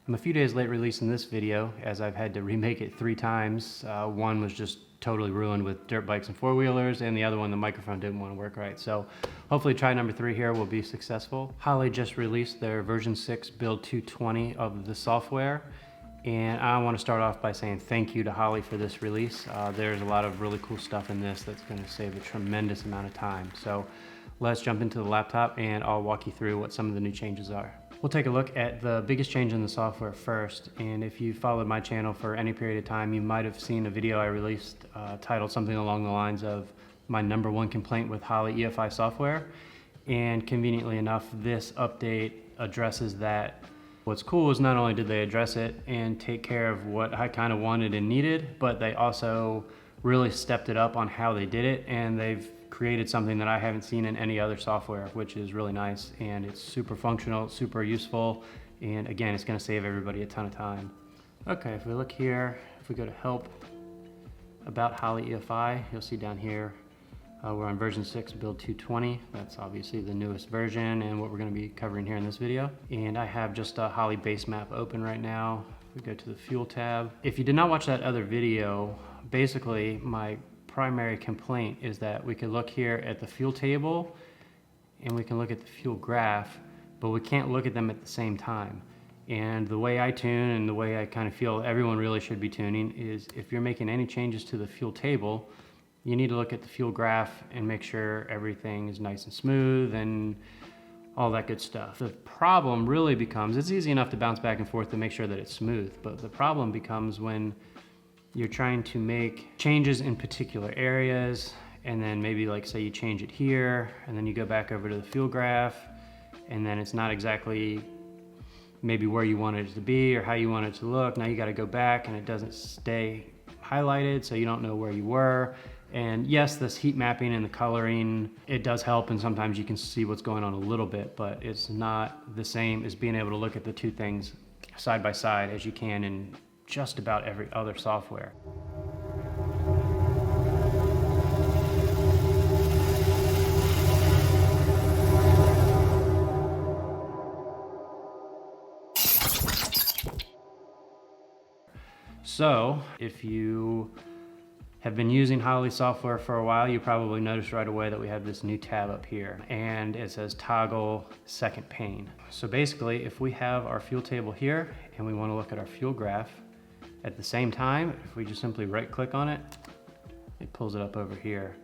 I'm a few days late releasing this video as I've had to remake it 3 times. One was just totally ruined with dirt bikes and 4-wheelers, and the other one, the microphone didn't want to work right. So hopefully try number 3 here will be successful. Holley just released their version 6 build 220 of the software. And I want to start off by saying thank you to Holley for this release. There's a lot of really cool stuff in this that's going to save a tremendous amount of time. So let's jump into the laptop and I'll walk you through what some of the new changes are. We'll take a look at the biggest change in the software first. And if you followed my channel for any period of time, you might have seen a video I released titled something along the lines of my #1 complaint with Holley EFI software. And conveniently enough, this update addresses that. What's cool is not only did they address it and take care of what I kind of wanted and needed, but they also really stepped it up on how they did it, and they've created something that I haven't seen in any other software, which is really nice, and it's super functional, super useful, and again, it's going to save everybody a ton of time. Okay, if we look here, if we go to help, about Holley EFI, you'll see down here we're on version 6 build 220. That's obviously the newest version and what we're going to be covering here in this video. And I have just a Holley base map open right now. We go to the fuel tab. If you did not watch that other video, basically my primary complaint is that we could look here at the fuel table and we can look at the fuel graph, but we can't look at them at the same time. And the way I tune and the way I kind of feel everyone really should be tuning is if you're making any changes to the fuel table, you need to look at the fuel graph and make sure everything is nice and smooth and all that good stuff. The problem really becomes, it's easy enough to bounce back and forth to make sure that it's smooth, but the problem becomes when you're trying to make changes in particular areas, and then maybe like say you change it here, and then you go back over to the fuel graph, and then it's not exactly maybe where you want it to be or how you want it to look. Now you gotta go back and it doesn't stay highlighted, so you don't know where you were. And yes, this heat mapping and the coloring, it does help, and sometimes you can see what's going on a little bit, but it's not the same as being able to look at the two things side by side as you can in just about every other software. So if you have been using Holley software for a while, you probably noticed right away that we have this new tab up here, and it says toggle second pane. So basically, if we have our fuel table here and we want to look at our fuel graph at the same time, if we just simply right click on it, it pulls it up over here.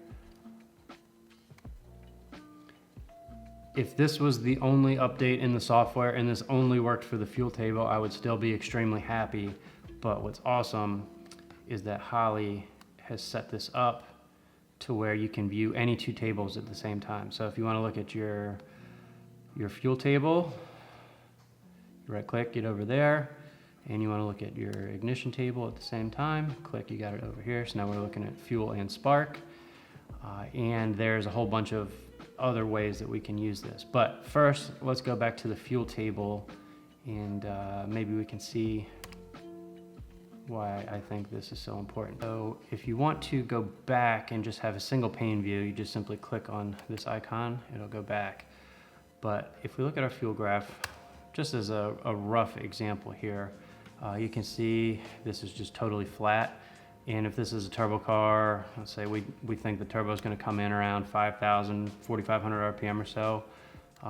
If this was the only update in the software and this only worked for the fuel table, I would still be extremely happy. But what's awesome is that Holley has set this up to where you can view any 2 tables at the same time. So if you want to look at your fuel table, you right click, get over there, and you want to look at your ignition table at the same time, click, you got it over here. So now we're looking at fuel and spark, and there's a whole bunch of other ways that we can use this. But first, let's go back to the fuel table, and maybe we can see why I think this is so important. So if you want to go back and just have a single pane view, you just simply click on this icon, it'll go back. But if we look at our fuel graph, just as a rough example here, you can see this is just totally flat. And if this is a turbo car, let's say we think the turbo is going to come in around 5,000, 4,500 RPM or so,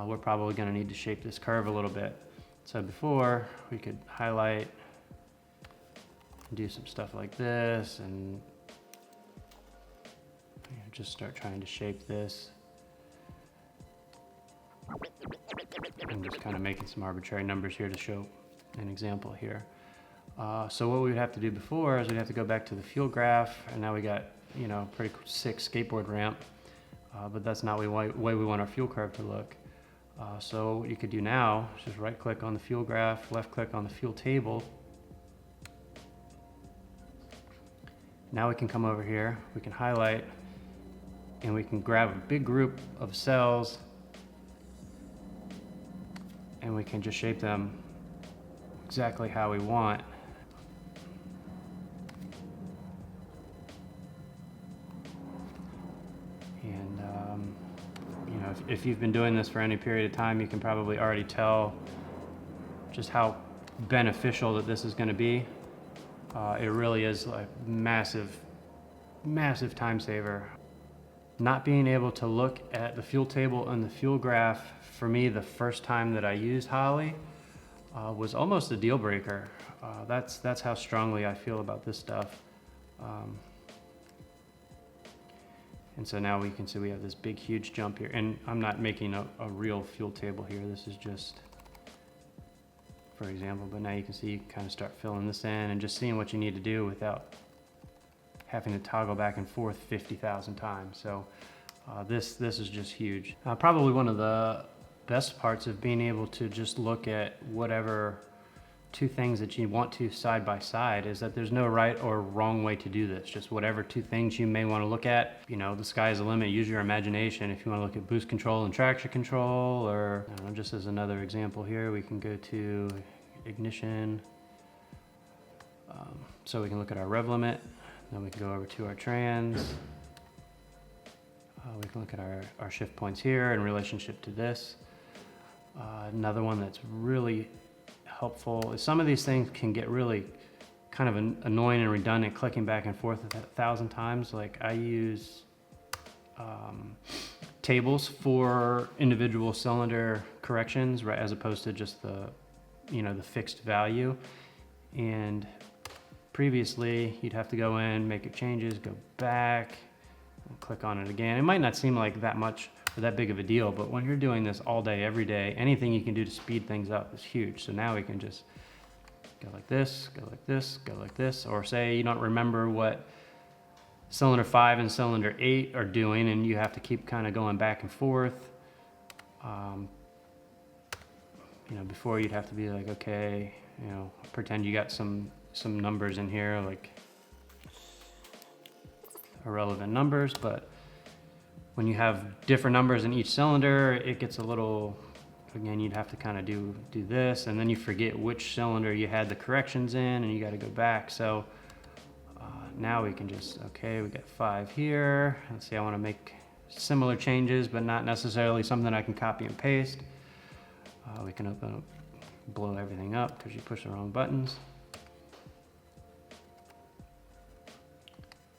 we're probably going to need to shape this curve a little bit. So before, we could highlight, do some stuff like this, and just start trying to shape this. I'm just kind of making some arbitrary numbers here to show an example here. So what we would have to do before is we'd have to go back to the fuel graph, and now we got, you know, pretty sick skateboard ramp, but that's not the way we want our fuel curve to look. So what you could do now is just right click on the fuel graph, left click on the fuel table. Now we can come over here, we can highlight, and we can grab a big group of cells, and we can just shape them exactly how we want. And you know, if you've been doing this for any period of time, you can probably already tell just how beneficial that this is going to be. It really is like massive time saver. Not being able to look at the fuel table and the fuel graph, for me, the first time that I used Holley, was almost a deal breaker. That's how strongly I feel about this stuff. And so now we can see we have this big, huge jump here. And I'm not making a real fuel table here. This is just for example, but now you can see you kind of start filling this in and just seeing what you need to do without having to toggle back and forth 50,000 times. So this is just huge. Probably one of the best parts of being able to just look at whatever two things that you want to side by side is that there's no right or wrong way to do this. Just whatever two things you may want to look at. You know, the sky's the limit. Use your imagination. If you want to look at boost control and traction control, or I don't know, just as another example here, we can go to ignition. So we can look at our rev limit. Then we can go over to our trans. We can look at our shift points here in relationship to this. Another one that's really helpful is some of these things can get really kind of annoying and redundant, clicking back and forth 1,000 times. Like I use tables for individual cylinder corrections, right, as opposed to just the fixed value. And previously you'd have to go in, make your changes, go back, and click on it again. It might not seem like that much or that big of a deal, but when you're doing this all day, every day, anything you can do to speed things up is huge. So now we can just go like this, go like this, go like this, or say you don't remember what cylinder 5 and cylinder 8 are doing and you have to keep kind of going back and forth. Before you'd have to be like, okay, pretend you got some numbers in here, like irrelevant numbers, but when you have different numbers in each cylinder, it gets a little, again, you'd have to kind of do this, and then you forget which cylinder you had the corrections in, and you got to go back. So now we can just, okay, we got 5 here. Let's see, I want to make similar changes, but not necessarily something I can copy and paste. We can open up, blow everything up because you push the wrong buttons.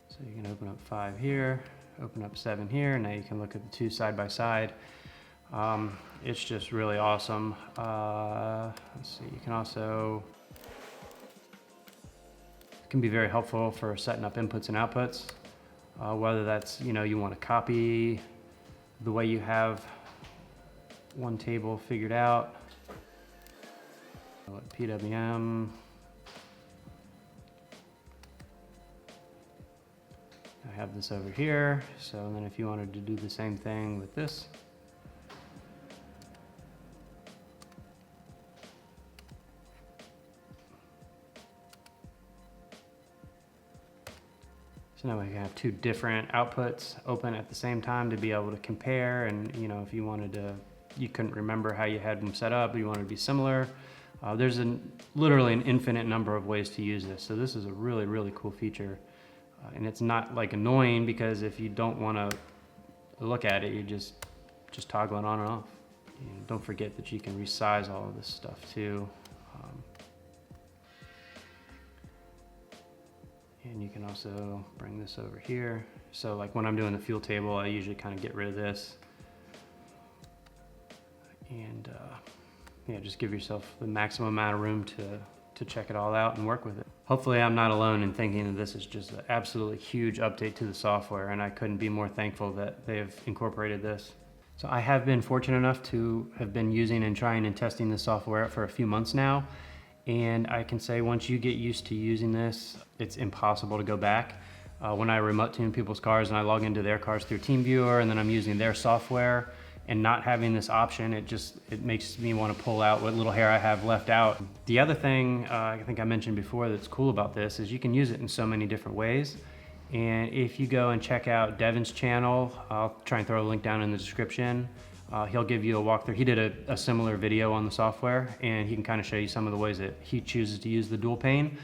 So you can open up 5 here, open up 7 here. Now you can look at the two side by side. It's just really awesome. Let's see, you can also, it can be very helpful for setting up inputs and outputs. Whether that's, you want to copy the way you have one table figured out. PWM. I have this over here, so then if you wanted to do the same thing with this, so now we can have two different outputs open at the same time to be able to compare. And if you wanted to, you couldn't remember how you had them set up, but you wanted to be similar. There's literally an infinite number of ways to use this. So this is a really, really cool feature. And it's not like annoying, because if you don't want to look at it, you just toggle it on and off. Don't forget that you can resize all of this stuff too. And you can also bring this over here. So like when I'm doing the fuel table, I usually kind of get rid of this. And just give yourself the maximum amount of room to check it all out and work with it. Hopefully I'm not alone in thinking that this is just an absolutely huge update to the software, and I couldn't be more thankful that they've incorporated this. So I have been fortunate enough to have been using and trying and testing the software for a few months now, and I can say once you get used to using this, it's impossible to go back. When I remote tune people's cars and I log into their cars through TeamViewer and then I'm using their software, and not having this option, it makes me want to pull out what little hair I have left out. The other thing I think I mentioned before that's cool about this is you can use it in so many different ways. And if you go and check out Devin's channel, I'll try and throw a link down in the description. He'll give you a walkthrough. He did a similar video on the software, and he can kind of show you some of the ways that he chooses to use the dual pane.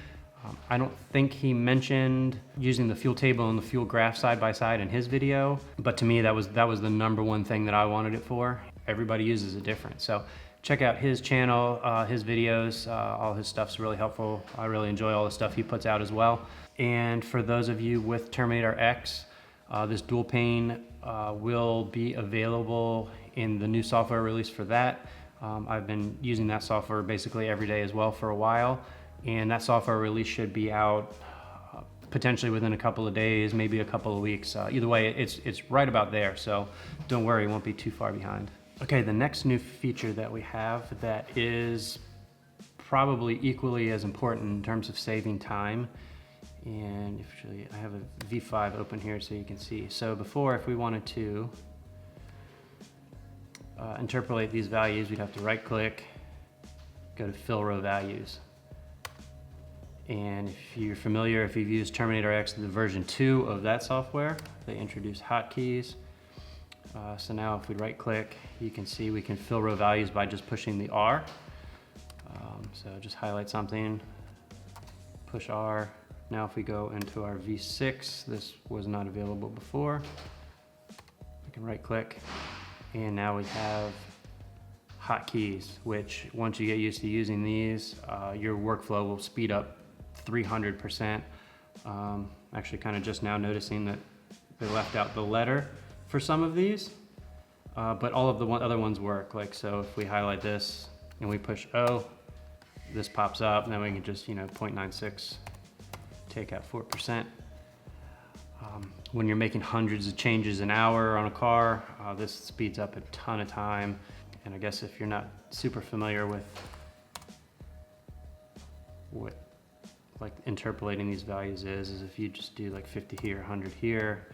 I don't think he mentioned using the fuel table and the fuel graph side by side in his video, but to me that was the number one thing that I wanted it for. Everybody uses it different. So check out his channel, his videos. All his stuff's really helpful. I really enjoy all the stuff he puts out as well. And for those of you with Terminator X, this dual pane will be available in the new software release for that. I've been using that software basically every day as well for a while, and that software release should be out potentially within a couple of days, maybe a couple of weeks. Either way, it's right about there, so don't worry, it won't be too far behind. Okay, the next new feature that we have that is probably equally as important in terms of saving time, and actually I have a V5 open here so you can see. So before, if we wanted to interpolate these values, we'd have to right click, go to fill row values. And if you're familiar, if you've used Terminator X, the version 2 of that software, they introduced hotkeys. So now if we right click, you can see we can fill row values by just pushing the R. So just highlight something, push R. Now if we go into our V6, this was not available before. We can right click, and now we have hotkeys, which once you get used to using these, your workflow will speed up 300%. Actually kind of just now noticing that they left out the letter for some of these, but all of the other ones work. Like, so if we highlight this and we push O, this pops up, and then we can just, 0.96, take out 4%. When you're making hundreds of changes an hour on a car, this speeds up a ton of time. And I guess if you're not super familiar with what like interpolating these values is if you just do like 50 here, 100 here,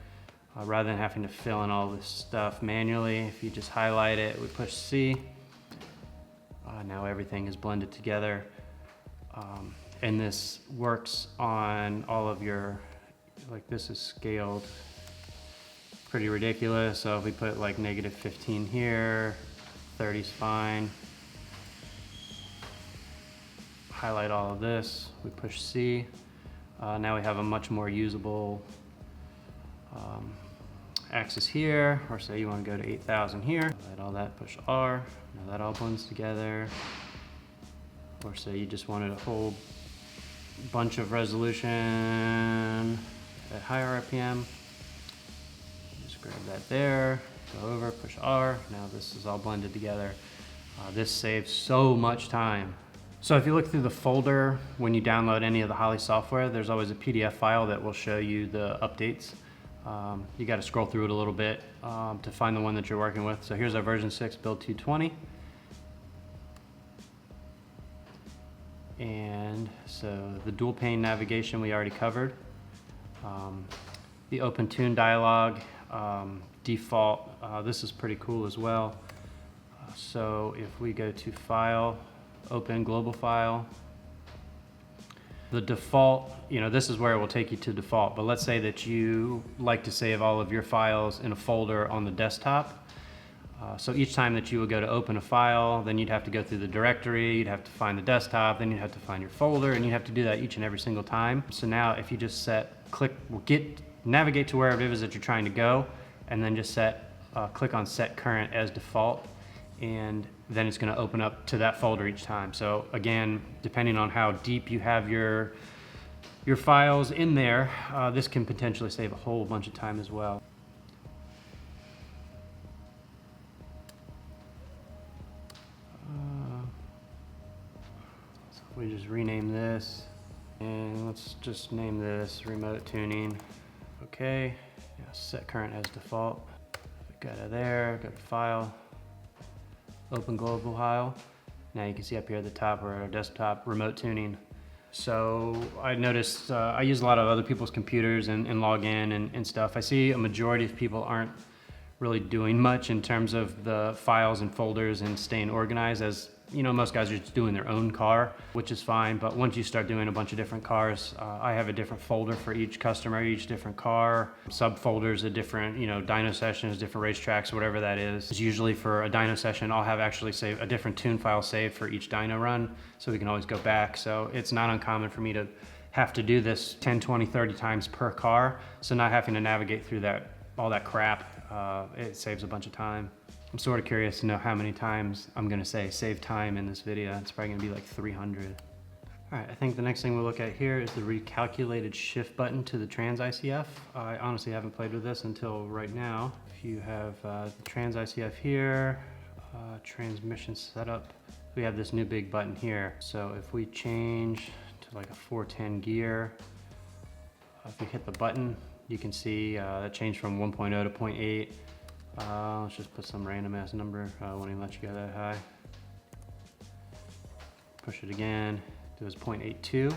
rather than having to fill in all this stuff manually, if you just highlight it, we push C, now everything is blended together. And this works on all of your, like this is scaled pretty ridiculous. So if we put like -15 here, 30's fine. Highlight all of this, we push C. Now we have a much more usable axis here, or say you want to go to 8,000 here. Highlight all that, push R, now that all blends together. Or say you just wanted a whole bunch of resolution at higher RPM. Just grab that there, go over, push R, now this is all blended together. This saves so much time. So if you look through the folder, when you download any of the Holley software, there's always a PDF file that will show you the updates. You got to scroll through it a little bit to find the one that you're working with. So here's our version 6 build 220. And so the dual pane navigation we already covered. The open tune dialog, default, this is pretty cool as well. So if we go to file, open global file, the default, this is where it will take you to default, but let's say that you like to save all of your files in a folder on the desktop. So each time that you would go to open a file, then you'd have to go through the directory, you'd have to find the desktop, then you'd have to find your folder, and you'd have to do that each and every single time. So now if you just navigate to wherever it is that you're trying to go, and then just click on set current as default, and then it's going to open up to that folder each time. So again, depending on how deep you have your files in there, this can potentially save a whole bunch of time as well. So we just rename this, and let's just name this remote tuning. Okay, yeah, set current as default. Go to there, go to file, open global file. Now you can see up here at the top where our desktop remote tuning. So I noticed I use a lot of other people's computers and log in and stuff. I see a majority of people aren't really doing much in terms of the files and folders and staying organized, as most guys are just doing their own car, which is fine. But once you start doing a bunch of different cars, I have a different folder for each customer, each different car, subfolders of different, dyno sessions, different racetracks, whatever that is. Usually for a dyno session, I'll have actually save a different tune file saved for each dyno run, so we can always go back. So it's not uncommon for me to have to do this 10, 20, 30 times per car. So not having to navigate through all that crap, it saves a bunch of time. I'm sort of curious to know how many times I'm gonna say save time in this video. It's probably gonna be like 300. All right, I think the next thing we'll look at here is the recalculated shift button to the trans ICF. I honestly haven't played with this until right now. If you have the trans ICF here, transmission setup, we have this new big button here. So if we change to like a 410 gear, if we hit the button, you can see that changed from 1.0 to 0.8. Let's just put some random ass number. I won't even let you go that high. Push it again. It was 0.82.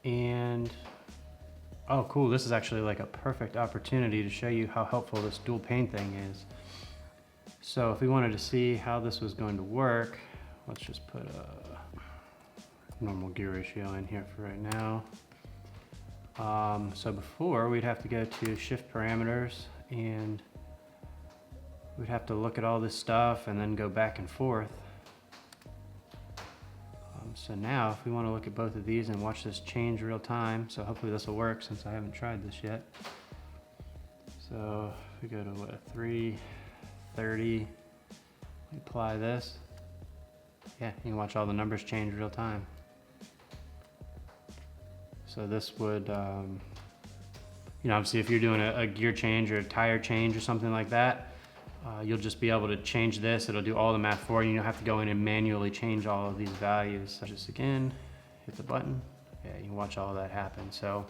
And oh cool, this is actually like a perfect opportunity to show you how helpful this dual pane thing is. So if we wanted to see how this was going to work, let's just put a normal gear ratio in here for right now. So before we'd have to go to shift parameters and we'd have to look at all this stuff and then go back and forth. So now if we want to look at both of these and watch this change real time, so hopefully this will work since I haven't tried this yet. So if we go to what, 330, apply this. Yeah, you can watch all the numbers change real time. So this would, you know, obviously if you're doing a gear change or a tire change or something like that, you'll just be able to change this. It'll do all the math for you. You don't have to go in and manually change all of these values. So just again, hit the button. Yeah, you can watch all of that happen. So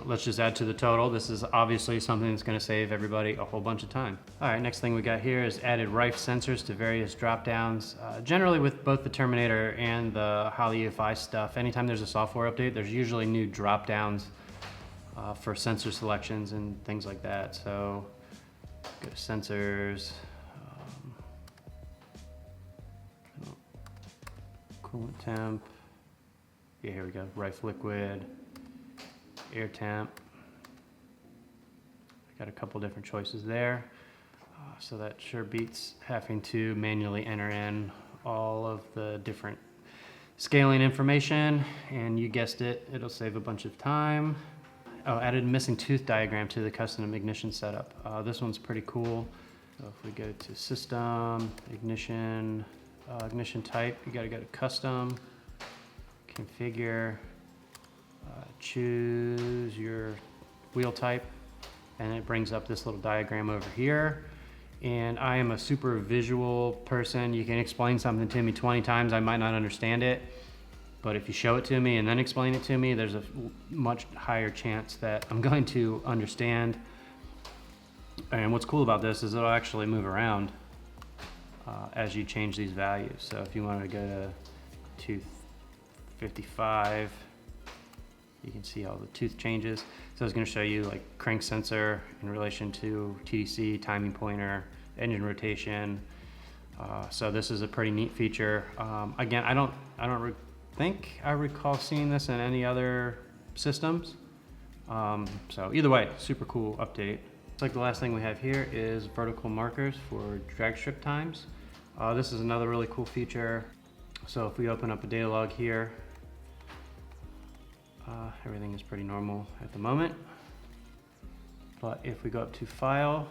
let's just add to the total. This is obviously something that's going to save everybody a whole bunch of time. All right, next thing we got here is added rife sensors to various drop downs. Generally with both the Terminator and the Holley EFI stuff, anytime there's a software update, there's usually new drop downs for sensor selections and things like that. So go to sensors, coolant temp. Yeah, here we go. Rife liquid, air temp. I got a couple different choices there. So that sure beats having to manually enter in all of the different scaling information. And you guessed it, it'll save a bunch of time. Oh, added missing tooth diagram to the custom ignition setup. This one's pretty cool. So if we go to system, ignition, ignition type, you gotta go to custom, configure, choose your wheel type, and it brings up this little diagram over here. And I am a super visual person. You can explain something to me 20 times, I might not understand it. But if you show it to me and then explain it to me, there's a much higher chance that I'm going to understand. And what's cool about this is it'll actually move around as you change these values. So if you wanted to go to 255, you can see all the tooth changes. So it's going to show you like crank sensor in relation to TDC, timing pointer, engine rotation. So this is a pretty neat feature. Again, I don't think I recall seeing this in any other systems. So either way, super cool update. Looks like the last thing we have here is vertical markers for drag strip times. This is another really cool feature. So if we open up a data log here, everything is pretty normal at the moment. But if we go up to File,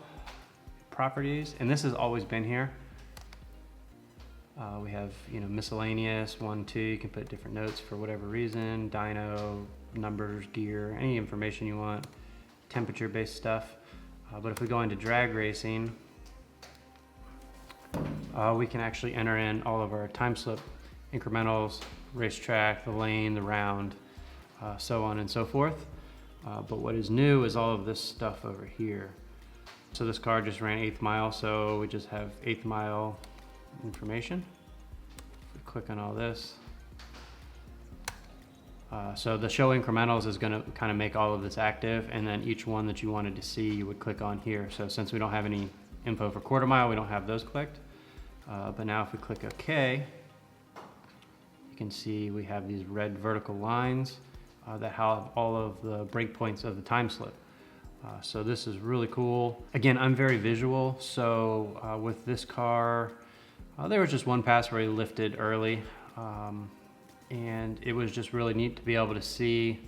Properties, and this has always been here. We have, you know, miscellaneous, 1, 2, you can put different notes for whatever reason, dyno, numbers, gear, any information you want, temperature-based stuff. But if we go into drag racing, we can actually enter in all of our time slip incrementals, racetrack, the lane, the round, so on and so forth. But what is new is all of this stuff over here. So this car just ran 8th mile, so we just have 8th mile information. We click on all this. So the show incrementals is going to kind of make all of this active, and then each one that you wanted to see you would click on here. So since we don't have any info for quarter mile, we don't have those clicked. But now if we click OK, you can see we have these red vertical lines that have all of the breakpoints of the time slip. So this is really cool. Again, I'm very visual, so with this car, there was just one pass where he lifted early, and it was just really neat to be able to see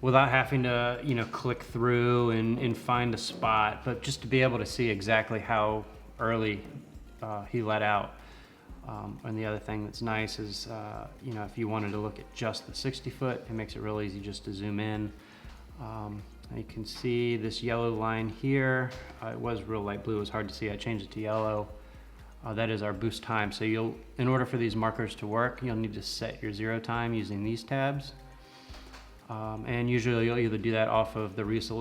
without having to, you know, click through and find a spot, but just to be able to see exactly how early he let out. And the other thing that's nice is, you know, if you wanted to look at just the 60 foot, it makes it real easy just to zoom in. You can see this yellow line here. It was real light blue, it was hard to see. I changed it to yellow. That is our boost time. So in order for these markers to work, you'll need to set your 0 time using these tabs. And usually you'll either do that off of the release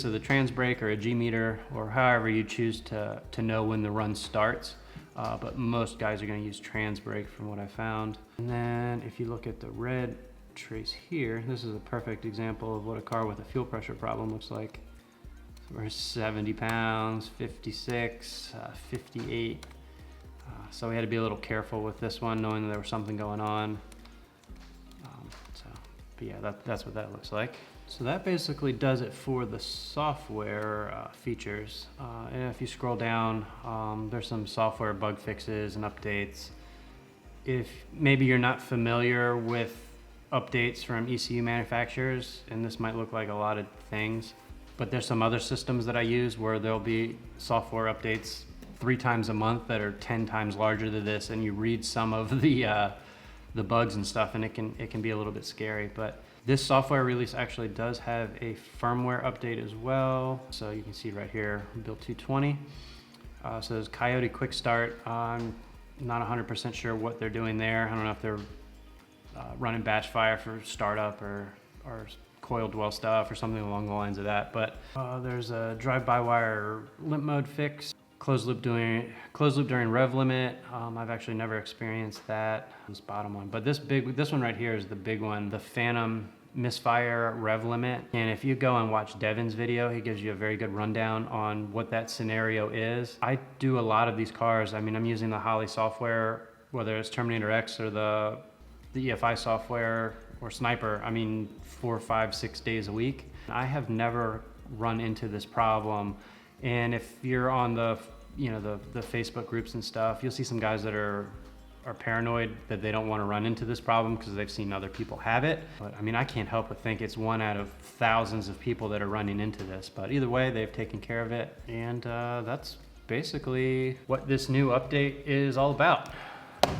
of the trans brake or a G meter, or however you choose to know when the run starts. But most guys are going to use trans brake from what I found. And then if you look at the red trace here, this is a perfect example of what a car with a fuel pressure problem looks like. So we're 70 pounds, 56, 58. So we had to be a little careful with this one, knowing that there was something going on. But yeah, that's what that looks like. So that basically does it for the software features. And if you scroll down, there's some software bug fixes and updates. If maybe you're not familiar with updates from ECU manufacturers, and this might look like a lot of things, but there's some other systems that I use where there'll be software updates 3 times a month that are 10 times larger than this, and you read some of the bugs and stuff, and it can be a little bit scary. But this software release actually does have a firmware update as well. So you can see right here, build 220. So there's Coyote Quick Start. I'm not 100% sure what they're doing there. I don't know if they're running batch fire for startup or coil dwell stuff or something along the lines of that. But there's a drive-by-wire limp mode fix. Closed loop during rev limit. I've actually never experienced that. This bottom one, but this one right here is the big one, the phantom misfire rev limit. And if you go and watch Devin's video, he gives you a very good rundown on what that scenario is. I do a lot of these cars. I mean, I'm using the Holley software, whether it's Terminator X or the EFI software or Sniper. I mean, 4, 5, 6 days a week. I have never run into this problem. And if you're on the Facebook groups and stuff, you'll see some guys that are paranoid that they don't want to run into this problem because they've seen other people have it. But I mean, I can't help but think it's 1 out of thousands of people that are running into this. But either way, they've taken care of it. And that's basically what this new update is all about.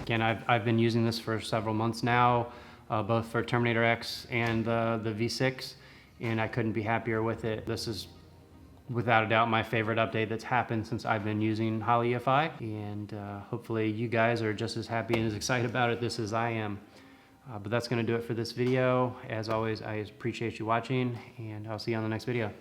Again, I've been using this for several months now, both for Terminator X and the V6, and I couldn't be happier with it. This is without a doubt my favorite update that's happened since I've been using Holley EFI, and hopefully you guys are just as happy and as excited about it this as I am. But that's going to do it for this video. As always, I appreciate you watching, and I'll see you on the next video.